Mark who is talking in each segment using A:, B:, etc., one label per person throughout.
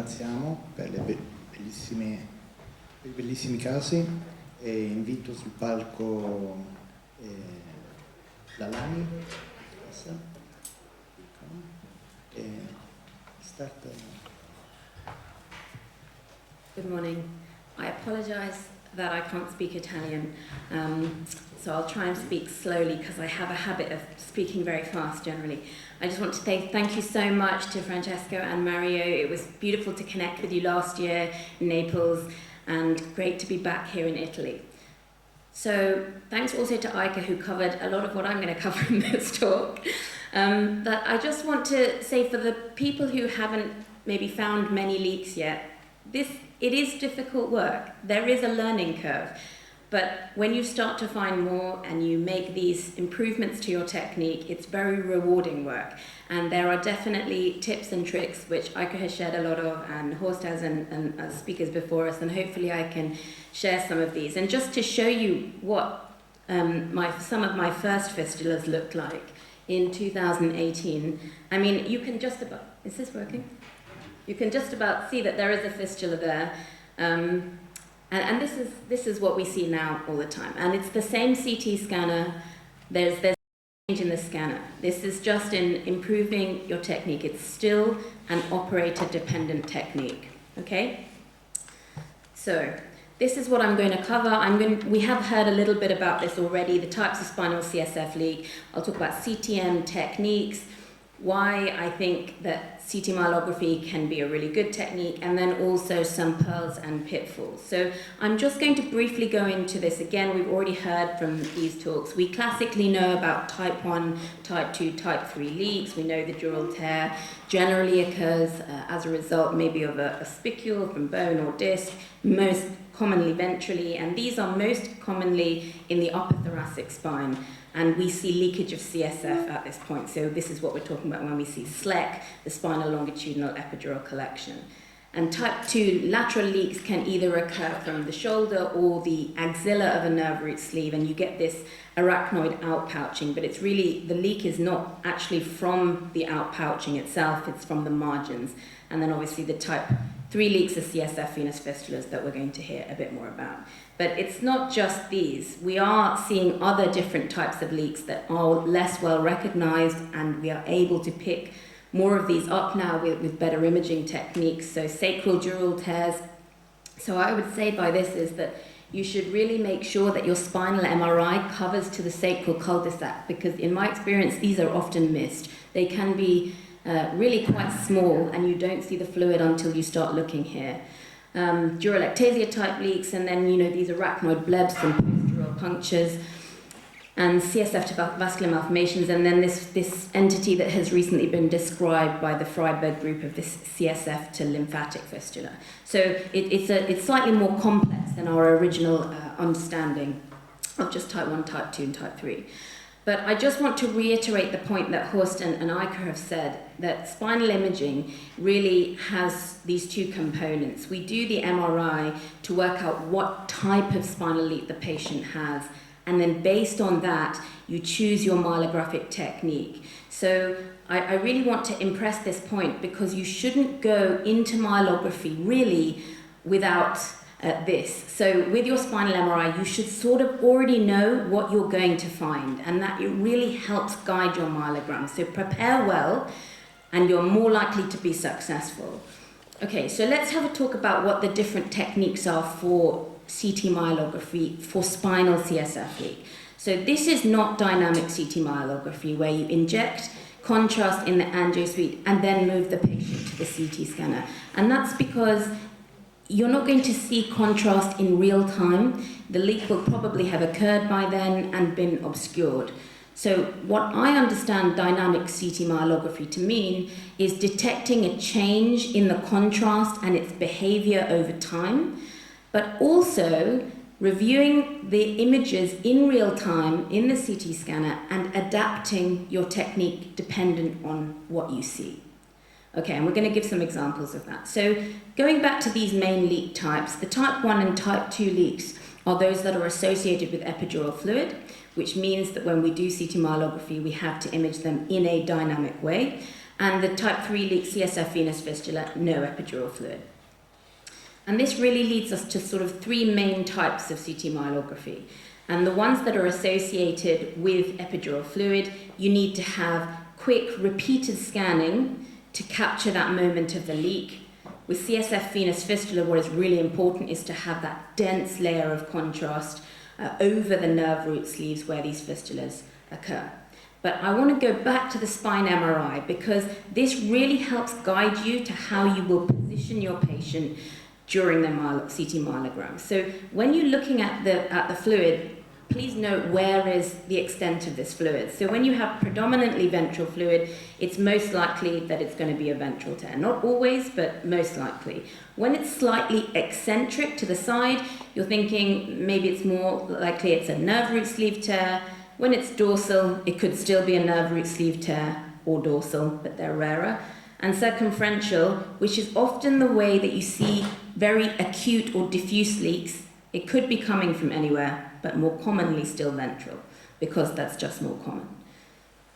A: ringraziamo per per i bellissimi casi e invito sul palco Lalani.
B: Good morning. I apologize that I can't speak Italian, so I'll try and speak slowly because I have a habit of speaking very fast generally. I just want to say thank you so much to Francesco and Mario. It was beautiful to connect with you last year in Naples and great to be back here in Italy. So thanks also to Aika, who covered a lot of what I'm going to cover in this talk. But I just want to say, for the people who haven't maybe found many leaks yet, it is difficult work. There is a learning curve. But when you start to find more and you make these improvements to your technique, it's very rewarding work. And there are definitely tips and tricks, which Aika has shared a lot of, and Horst has, and speakers before us, and hopefully I can share some of these. And just to show you what some of my first fistulas looked like in 2018, I mean, you can just about, is this working? You can just about see that there is a fistula there. And this is what we see now all the time. And it's the same CT scanner. There's a change in the scanner. This is just in improving your technique. It's still an operator-dependent technique, okay? So this is what I'm going to cover. We have heard a little bit about this already, the types of spinal CSF leak. I'll talk about CTM techniques, why I think that CT myelography can be a really good technique, and then also some pearls and pitfalls. So I'm just going to briefly go into this. Again, we've already heard from these talks. We classically know about type 1, type 2, type 3 leaks. We know the dural tear generally occurs as a result maybe of a spicule from bone or disc, most commonly ventrally, and these are most commonly in the upper thoracic spine. And we see leakage of CSF at this point. So this is what we're talking about when we see SLEC, the spinal longitudinal epidural collection. And type 2 lateral leaks can either occur from the shoulder or the axilla of a nerve root sleeve, and you get this arachnoid outpouching, but it's really, the leak is not actually from the outpouching itself, it's from the margins. And then obviously the type 3 leaks of CSF venous fistulas that we're going to hear a bit more about. But it's not just these. We are seeing other different types of leaks that are less well recognized, and we are able to pick more of these up now with better imaging techniques. So sacral dural tears. So I would say by this is that you should really make sure that your spinal MRI covers to the sacral cul-de-sac, because in my experience, these are often missed. They can be really quite small, and you don't see the fluid until you start looking here. Dural ectasia type leaks, and then these arachnoid blebs from post-dural punctures, and CSF to vascular malformations, and then this entity that has recently been described by the Freiberg group of this CSF to lymphatic fistula. So it's slightly more complex than our original understanding of just type 1, type 2, and type 3. But I just want to reiterate the point that Horst and Aika have said, that spinal imaging really has these two components. We do the MRI to work out what type of spinal leak the patient has, and then based on that, you choose your myelographic technique. So I really want to impress this point, because you shouldn't go into myelography really without this. So with your spinal MRI, you should sort of already know what you're going to find, and that it really helps guide your myelogram. So prepare well, and you're more likely to be successful. Okay, so let's have a talk about what the different techniques are for CT myelography for spinal CSF leak. So this is not dynamic CT myelography, where you inject contrast in the angio suite and then move the patient to the CT scanner. And that's because you're not going to see contrast in real time. The leak will probably have occurred by then and been obscured. So what I understand dynamic CT myelography to mean is detecting a change in the contrast and its behavior over time, but also reviewing the images in real time in the CT scanner and adapting your technique dependent on what you see. Okay, and we're going to give some examples of that. So going back to these main leak types, the type 1 and type 2 leaks are those that are associated with epidural fluid, which means that when we do CT myelography, we have to image them in a dynamic way. And the type 3 leak CSF venous fistula, no epidural fluid. And this really leads us to sort of three main types of CT myelography. And the ones that are associated with epidural fluid, you need to have quick, repeated scanning to capture that moment of the leak. With CSF venous fistula, what is really important is to have that dense layer of contrast over the nerve root sleeves where these fistulas occur. But I want to go back to the spine MRI because this really helps guide you to how you will position your patient during the CT myelogram. So when you're looking at the fluid, please note where is the extent of this fluid. So when you have predominantly ventral fluid, it's most likely that it's going to be a ventral tear. Not always, but most likely. When it's slightly eccentric to the side, you're thinking maybe it's more likely it's a nerve root sleeve tear. When it's dorsal, it could still be a nerve root sleeve tear or dorsal, but they're rarer. And circumferential, which is often the way that you see very acute or diffuse leaks, it could be coming from anywhere, but more commonly still ventral, because that's just more common.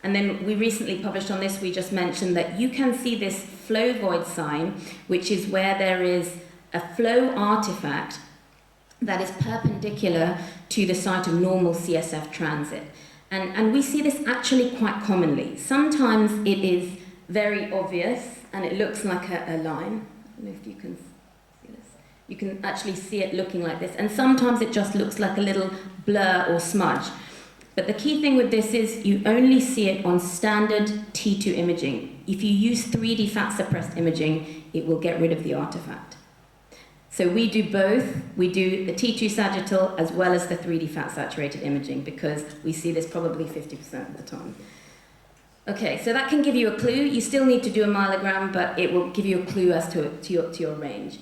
B: And then we recently published on this, we just mentioned that you can see this flow void sign, which is where there is a flow artifact that is perpendicular to the site of normal CSF transit. And we see this actually quite commonly. Sometimes it is very obvious, and it looks like a line. I don't know if you can see this. You can actually see it looking like this. And sometimes it just looks like a little blur or smudge. But the key thing with this is you only see it on standard T2 imaging. If you use 3D fat-suppressed imaging, it will get rid of the artifact. So we do both. We do the T2 sagittal as well as the 3D fat-saturated imaging because we see this probably 50% of the time. Okay, so that can give you a clue. You still need to do a myelogram, but it will give you a clue as to your range.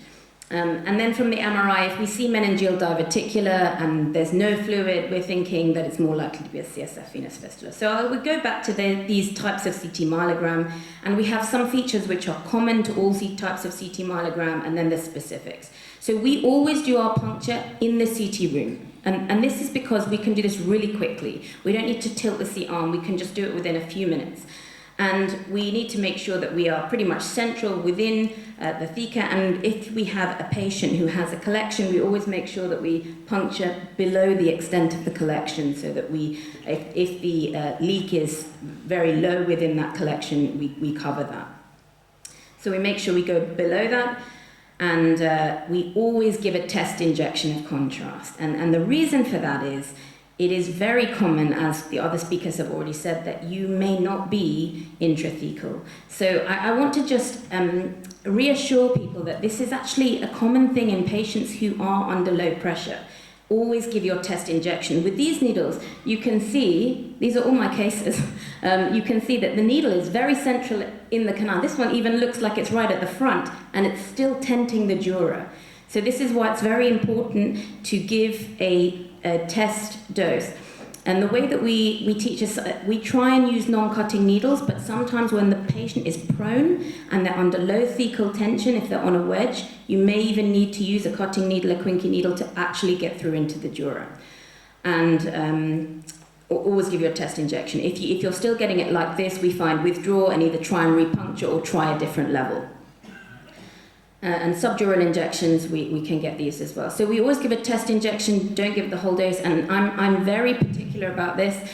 B: And then from the MRI, if we see meningeal diverticular and there's no fluid, we're thinking that it's more likely to be a CSF venous fistula. So I would go back to these types of CT myelogram, and we have some features which are common to all types of CT myelogram, and then the specifics. So we always do our puncture in the CT room. And this is because we can do this really quickly. We don't need to tilt the CT arm, we can just do it within a few minutes. And we need to make sure that we are pretty much central within the theca. And if we have a patient who has a collection, we always make sure that we puncture below the extent of the collection so that if the leak is very low within that collection, we cover that. So we make sure we go below that. And we always give a test injection of contrast. And the reason for that is, it is very common, as the other speakers have already said, that you may not be intrathecal. So I want to just reassure people that this is actually a common thing in patients who are under low pressure. Always give your test injection. With these needles, you can see, these are all my cases, you can see that the needle is very central in the canal. This one even looks like it's right at the front, and it's still tenting the dura. So this is why it's very important to give a test dose. And the way that we teach is, we try and use non-cutting needles, but sometimes when the patient is prone and they're under low thecal tension, if they're on a wedge, you may even need to use a cutting needle, a Quincke needle, to actually get through into the dura. And always give your test injection. If you're still getting it like this, we find withdraw and either try and repuncture or try a different level. And subdural injections, we can get these as well. So we always give a test injection, don't give the whole dose, and I'm very particular about this.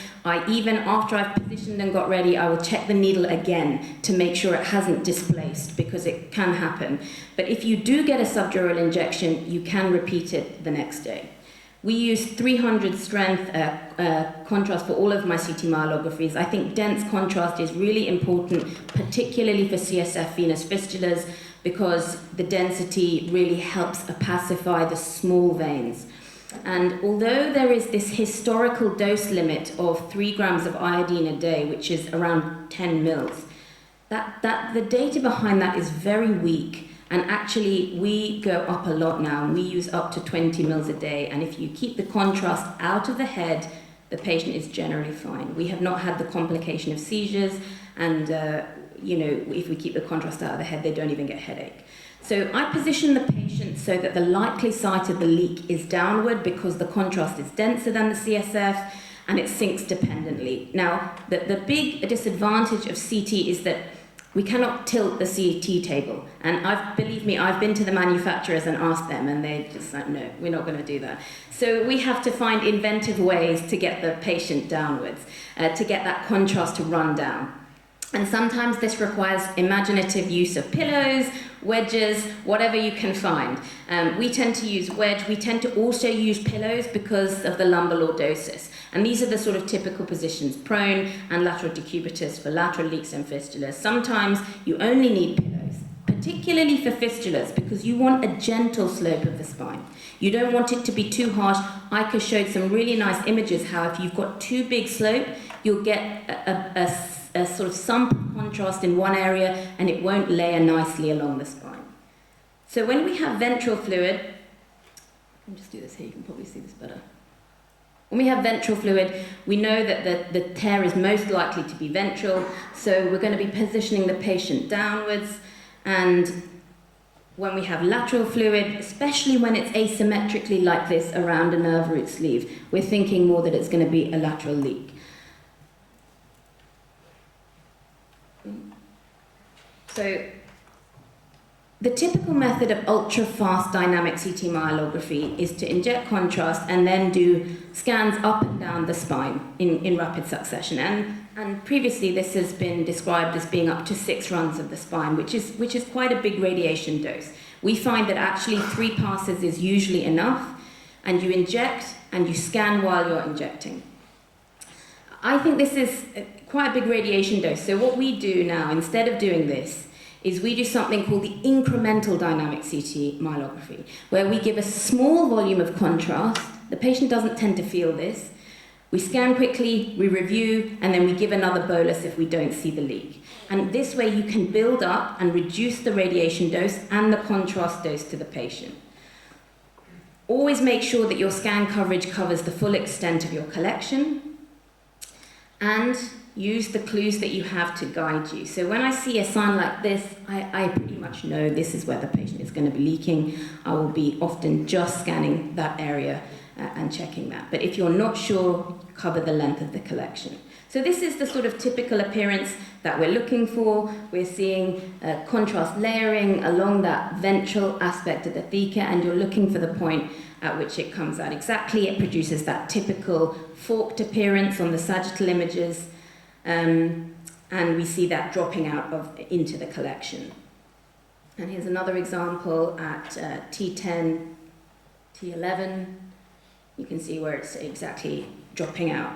B: Even after I've positioned and got ready, I will check the needle again to make sure it hasn't displaced, because it can happen. But if you do get a subdural injection, you can repeat it the next day. We use 300 strength contrast for all of my CT myelographies. I think dense contrast is really important, particularly for CSF venous fistulas, because the density really helps opacify the small veins. And although there is this historical dose limit of 3 grams of iodine a day, which is around 10 mils, the data behind that is very weak. And actually, we go up a lot now, and we use up to 20 mils a day. And if you keep the contrast out of the head, the patient is generally fine. We have not had the complication of seizures, and if we keep the contrast out of the head, they don't even get headache. So I position the patient so that the likely site of the leak is downward, because the contrast is denser than the CSF, and it sinks dependently. Now, the big disadvantage of CT is that We cannot tilt the CT table. And believe me, I've been to the manufacturers and asked them, and they're just like, no, we're not going to do that. So we have to find inventive ways to get the patient downwards, to get that contrast to run down. And sometimes this requires imaginative use of pillows, wedges, whatever you can find. We tend to use wedge. We tend to also use pillows because of the lumbar lordosis. And these are the sort of typical positions, prone and lateral decubitus for lateral leaks and fistulas. Sometimes you only need pillows, particularly for fistulas, because you want a gentle slope of the spine. You don't want it to be too harsh. Ika showed some really nice images how if you've got too big slope, you'll get a sort of sump contrast in one area and it won't layer nicely along the spine. So when we have ventral fluid, let me just do this here, you can probably see this better. When we have ventral fluid, we know that the tear is most likely to be ventral, so we're going to be positioning the patient downwards, and when we have lateral fluid, especially when it's asymmetrically like this around a nerve root sleeve, we're thinking more that it's going to be a lateral leak. So the typical method of ultra-fast dynamic CT myelography is to inject contrast and then do scans up and down the spine in rapid succession. And previously this has been described as being up to 6 runs of the spine, which is quite a big radiation dose. We find that actually 3 passes is usually enough, and you inject and you scan while you're injecting. I think this is quite a big radiation dose. So what we do now, instead of doing this, is we do something called the incremental dynamic CT myelography, where we give a small volume of contrast. The patient doesn't tend to feel this. We scan quickly, we review, and then we give another bolus if we don't see the leak. And this way you can build up and reduce the radiation dose and the contrast dose to the patient. Always make sure that your scan coverage covers the full extent of your collection, and use the clues that you have to guide you. So when I see a sign like this, I pretty much know this is where the patient is going to be leaking. I will be often just scanning that area and checking that. But if you're not sure, cover the length of the collection. So this is the sort of typical appearance that we're looking for. We're seeing contrast layering along that ventral aspect of the theca, and you're looking for the point at which it comes out exactly. It produces that typical forked appearance on the sagittal images, and we see that dropping out into the collection. And here's another example at T10, T11. You can see where it's exactly dropping out.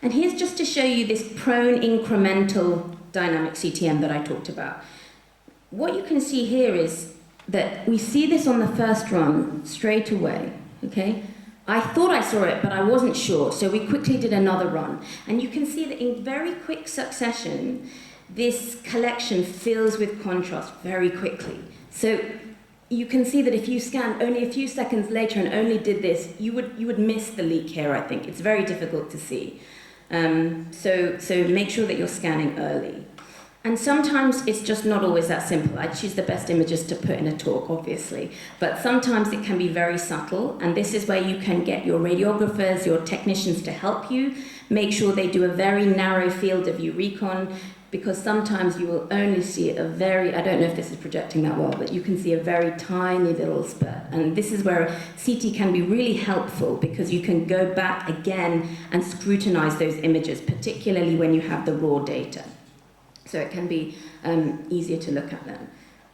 B: And here's just to show you this prone incremental dynamic CTM that I talked about. What you can see here is that we see this on the first run straight away, okay? I thought I saw it, but I wasn't sure, so we quickly did another run. And you can see that in very quick succession, this collection fills with contrast very quickly. So you can see that if you scanned only a few seconds later and only did this, you would miss the leak here, I think. It's very difficult to see. So make sure that you're scanning early. And sometimes it's just not always that simple. I choose the best images to put in a talk, obviously. But sometimes it can be very subtle, and this is where you can get your radiographers, your technicians to help you. Make sure they do a very narrow field of view recon, because sometimes you will only see a very, I don't know if this is projecting that well, but you can see a very tiny little spurt. And this is where CT can be really helpful, because you can go back again and scrutinize those images, particularly when you have the raw data. So it can be easier to look at them.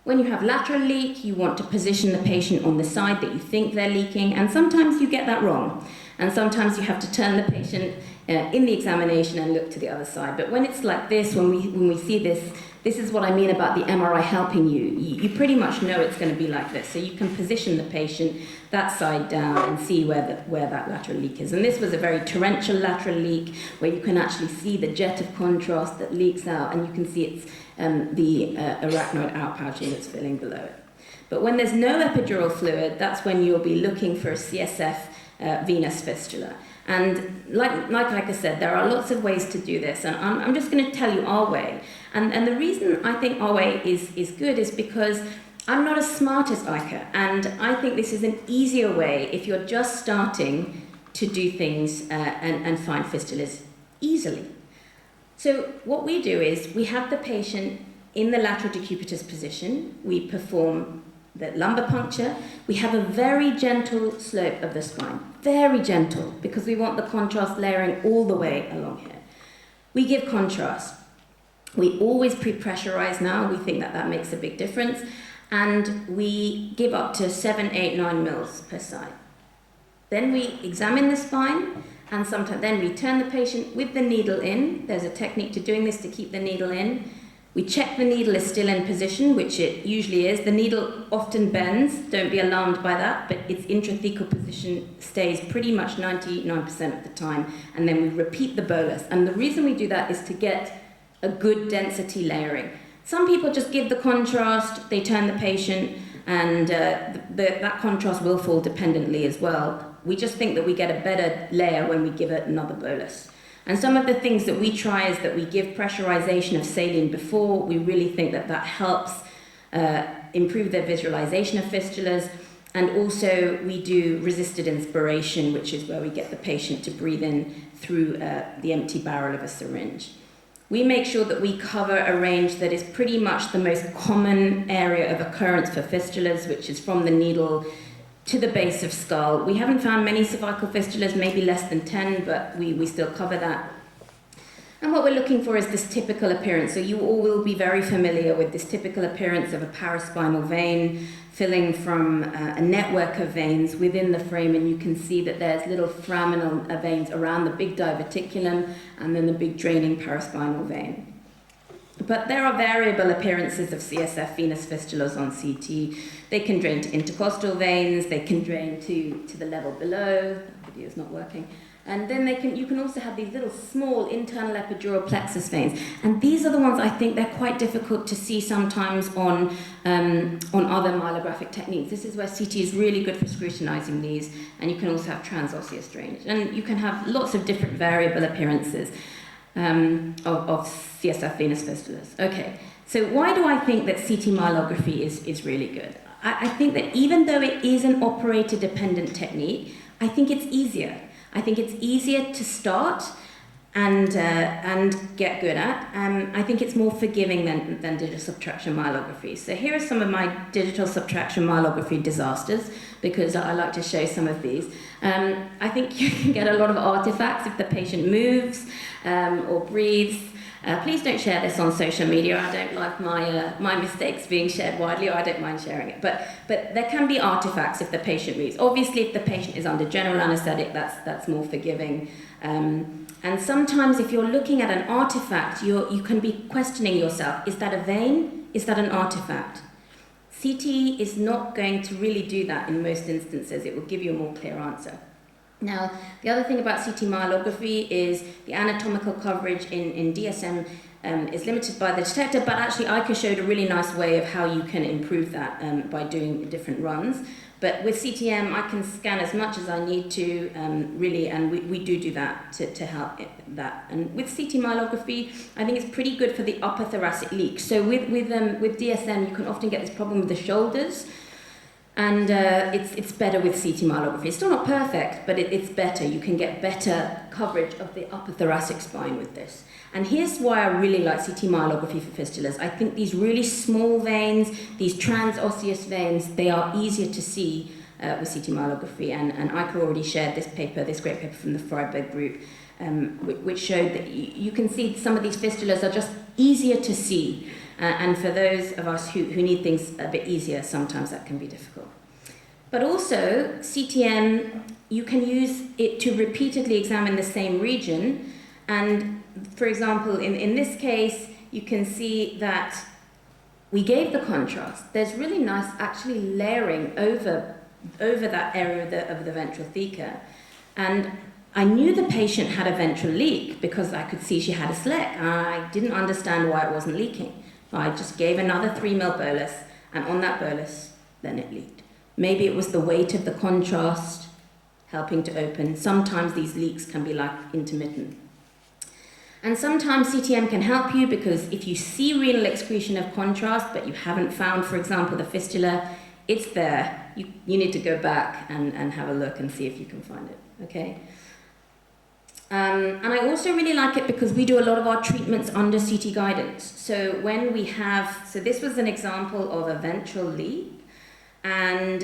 B: When you have lateral leak, you want to position the patient on the side that you think they're leaking, and sometimes you get that wrong. And sometimes you have to turn the patient in the examination and look to the other side. But when it's like this, when we see this, this is what I mean about the MRI helping you. You pretty much know it's going to be like this. So you can position the patient that side down and see where that lateral leak is. And this was a very torrential lateral leak, where you can actually see the jet of contrast that leaks out, and you can see it's the arachnoid outpouching that's filling below it. But when there's no epidural fluid, that's when you'll be looking for a CSF venous fistula. And like I said, there are lots of ways to do this, and I'm just going to tell you our way. And the reason I think our way is good is because I'm not as smart as Ika, and I think this is an easier way if you're just starting to do things and find fistulas easily. So what we do is we have the patient in the lateral decupitous position, we perform the lumbar puncture. We have a very gentle slope of the spine, very gentle, because we want the contrast layering all the way along here. We give contrast. We always pre-pressurize now. We think that that makes a big difference. And we give up to 7, 8, 9 mils per side. Then we examine the spine, and sometimes then we turn the patient with the needle in. There's a technique to doing this to keep the needle in. We check the needle is still in position, which it usually is. The needle often bends, don't be alarmed by that, but its intrathecal position stays pretty much 99% of the time, and then we repeat the bolus. And the reason we do that is to get a good density layering. Some people just give the contrast, they turn the patient, and that contrast will fall dependently as well. We just think that we get a better layer when we give it another bolus. And some of the things that we try is that we give pressurization of saline before. We really think that that helps improve their visualization of fistulas. And also we do resisted inspiration, which is where we get the patient to breathe in through the empty barrel of a syringe. We make sure that we cover a range that is pretty much the most common area of occurrence for fistulas, which is from the needle to the base of skull. We haven't found many cervical fistulas, maybe less than 10, but we still cover that. And what we're looking for is this typical appearance. So you all will be very familiar with this typical appearance of a paraspinal vein filling from a network of veins within the frame, and you can see that there's little foraminal veins around the big diverticulum and then the big draining paraspinal vein. But there are variable appearances of CSF venous fistulas on CT. They can drain to intercostal veins, they can drain to the level below, the video's not working, and then you can also have these little small internal epidural plexus veins. And these are the ones I think they're quite difficult to see sometimes on other myelographic techniques. This is where CT is really good for scrutinizing these, and you can also have transosseous drainage. And you can have lots of different variable appearances of CSF venous fistulas. Okay, so why do I think that CT myelography is really good? I think that even though it is an operator-dependent technique, I think it's easier. I think it's easier to start and get good at. I think it's more forgiving than digital subtraction myelography. So here are some of my digital subtraction myelography disasters, because I like to show some of these. I think you can get a lot of artifacts if the patient moves or breathes. Please don't share this on social media. I don't like my mistakes being shared widely, or I don't mind sharing it. But there can be artifacts if the patient moves. Obviously, if the patient is under general anesthetic, that's more forgiving. And sometimes if you're looking at an artifact, you can be questioning yourself, is that a vein? Is that an artifact? CT is not going to really do that in most instances. It will give you a more clear answer. Now, the other thing about CT myelography is the anatomical coverage in DSM is limited by the detector, but actually Ika showed a really nice way of how you can improve that by doing different runs. But with CTM, I can scan as much as I need to, really, and we do that to help that. And with CT myelography, I think it's pretty good for the upper thoracic leak. So with DSM, you can often get this problem with the shoulders, and it's better with CT myelography. It's still not perfect, but it's better. You can get better coverage of the upper thoracic spine with this. And here's why I really like CT myelography for fistulas. I think these really small veins, these transosseous veins, they are easier to see with CT myelography. And Ika already shared this paper, this great paper from the Freiberg group, which showed that you can see some of these fistulas are just easier to see. And for those of us who need things a bit easier, sometimes that can be difficult. But also, CTM, you can use it to repeatedly examine the same region. And for example, in this case, you can see that we gave the contrast. There's really nice actually layering over that area of the ventral theca. And I knew the patient had a ventral leak because I could see she had a SLEC. I didn't understand why it wasn't leaking. I just gave another 3 ml bolus, and on that bolus, then it leaked. Maybe it was the weight of the contrast helping to open. Sometimes these leaks can be like intermittent. And sometimes CTM can help you because if you see renal excretion of contrast, but you haven't found, for example, the fistula, it's there. You need to go back and have a look and see if you can find it, okay? And I also really like it because we do a lot of our treatments under CT guidance. So when we have, so this was an example of a ventral leak, and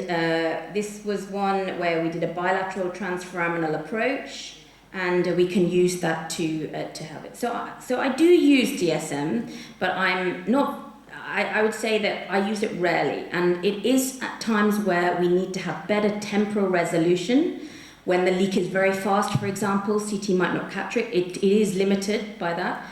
B: this was one where we did a bilateral transforaminal approach, and we can use that to have it. So I do use DSM, but I'm not. I would say that I use it rarely, and it is at times where we need to have better temporal resolution. When the leak is very fast, for example, CT might not capture it. It is limited by that.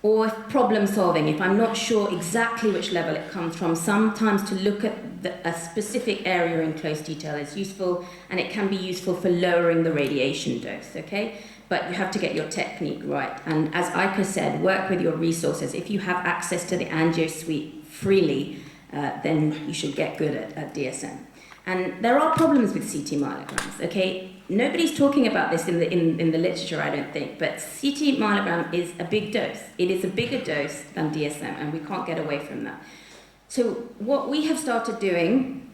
B: Or problem solving, if I'm not sure exactly which level it comes from, sometimes to look at a specific area in close detail is useful, and it can be useful for lowering the radiation dose, okay? But you have to get your technique right. And as Aika said, work with your resources. If you have access to the angio suite freely, then you should get good at DSM. And there are problems with CT myelograms, okay? Nobody's talking about this in the literature, I don't think, but CT myelogram is a big dose. It is a bigger dose than DSM, and we can't get away from that. So what we have started doing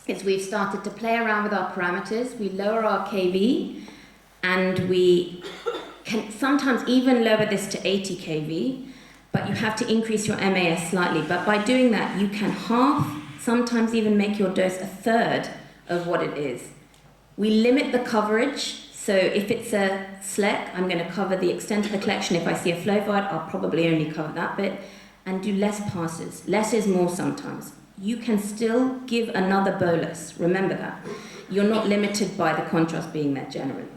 B: is we've started to play around with our parameters. We lower our kV, and we can sometimes even lower this to 80 kV, but you have to increase your MAS slightly. But by doing that, you can half, sometimes even make your dose a third of what it is. We limit the coverage, so if it's a SLEC, I'm going to cover the extent of the collection. If I see a flow void, I'll probably only cover that bit, and do less passes. Less is more sometimes. You can still give another bolus, remember that. You're not limited by the contrast being there generally.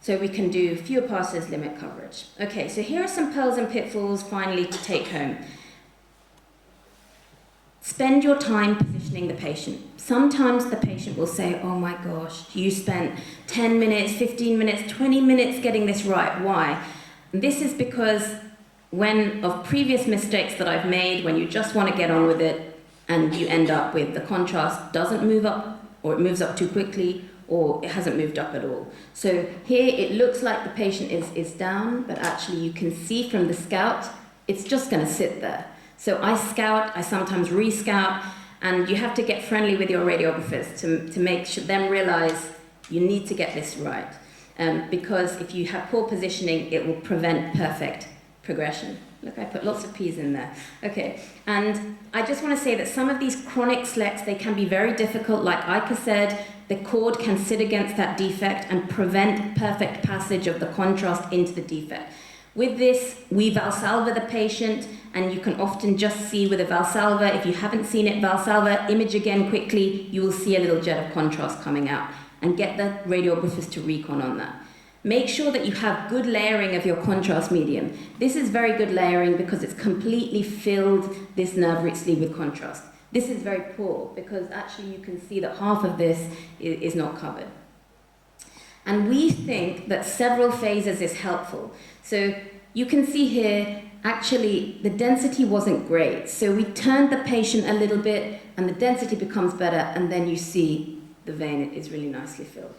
B: So we can do fewer passes, limit coverage. Okay, so here are some pearls and pitfalls finally to take home. Spend your time positioning the patient. Sometimes the patient will say, oh my gosh, you spent 10 minutes, 15 minutes, 20 minutes getting this right. Why? And this is because of previous mistakes that I've made, when you just want to get on with it and you end up with the contrast doesn't move up, or it moves up too quickly, or it hasn't moved up at all. So here it looks like the patient is down, but actually you can see from the scout, it's just going to sit there. So I scout, I sometimes re-scout, and you have to get friendly with your radiographers to make them realize you need to get this right. Because if you have poor positioning, it will prevent perfect progression. Look, I put lots of P's in there. Okay, and I just want to say that some of these chronic SLECs, they can be very difficult. Like Aika said, the cord can sit against that defect and prevent perfect passage of the contrast into the defect. With this, we Valsalva the patient, and you can often just see with a Valsalva, if you haven't seen it, Valsalva, image again quickly, you will see a little jet of contrast coming out, and get the radiographers to recon on that. Make sure that you have good layering of your contrast medium. This is very good layering because it's completely filled this nerve root sleeve with contrast. This is very poor because actually you can see that half of this is not covered. And we think that several phases is helpful. So you can see here, actually, the density wasn't great. So we turned the patient a little bit, and the density becomes better, and then you see the vein is really nicely filled.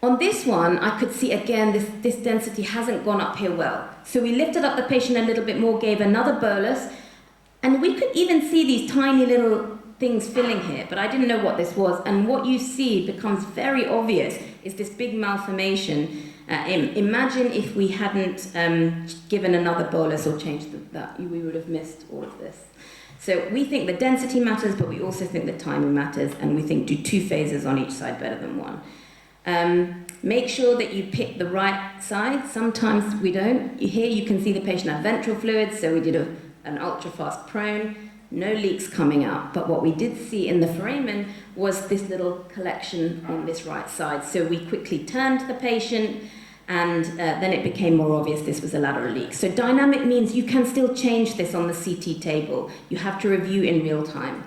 B: On this one, I could see, again, this density hasn't gone up here well. So we lifted up the patient a little bit more, gave another bolus, and we could even see these tiny little things filling here, but I didn't know what this was. And what you see becomes very obvious is this big malformation. Imagine if we hadn't given another bolus or changed that, we would have missed all of this. So we think the density matters, but we also think the timing matters, and we think do 2 phases on each side better than 1. Make sure that you pick the right side. Sometimes we don't. Here you can see the patient had ventral fluids, so we did an ultra-fast prone, no leaks coming out. But what we did see in the foramen was this little collection on this right side. So we quickly turned the patient, and then it became more obvious this was a lateral leak. So dynamic means you can still change this on the CT table. You have to review in real time.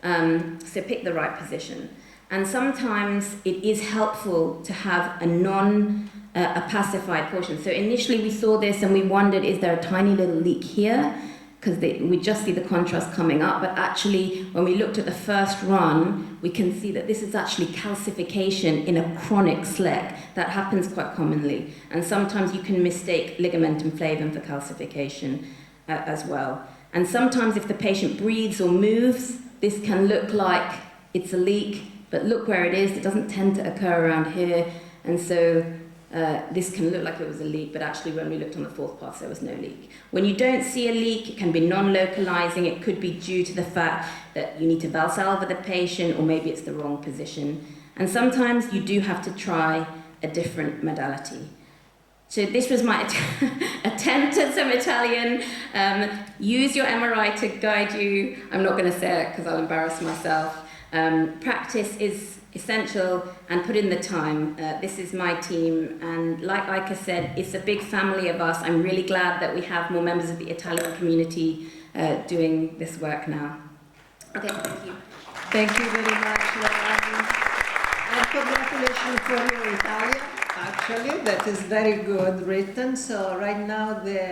B: So pick the right position. And sometimes it is helpful to have a pacified portion. So initially we saw this and we wondered, is there a tiny little leak here? Because we just see the contrast coming up. But actually, when we looked at the first run, we can see that this is actually calcification in a chronic SLEC. That happens quite commonly. And sometimes you can mistake ligamentum flavum for calcification as well. And sometimes if the patient breathes or moves, this can look like it's a leak. But look where it is, it doesn't tend to occur around here. And so this can look like it was a leak, but actually when we looked on the fourth pass, there was no leak. When you don't see a leak, it can be non-localizing. It could be due to the fact that you need to Valsalva the patient, or maybe it's the wrong position. And sometimes you do have to try a different modality. So this was my attempt at some Italian. Use your MRI to guide you. I'm not going to say it because I'll embarrass myself. Practice is essential, and put in the time. This is my team, and like Ika said, it's a big family of us. I'm really glad that we have more members of the Italian community doing this work now. Okay, thank you.
C: Thank you very much, Lalani. And congratulations for your Italian, actually. That is very good written. So right now the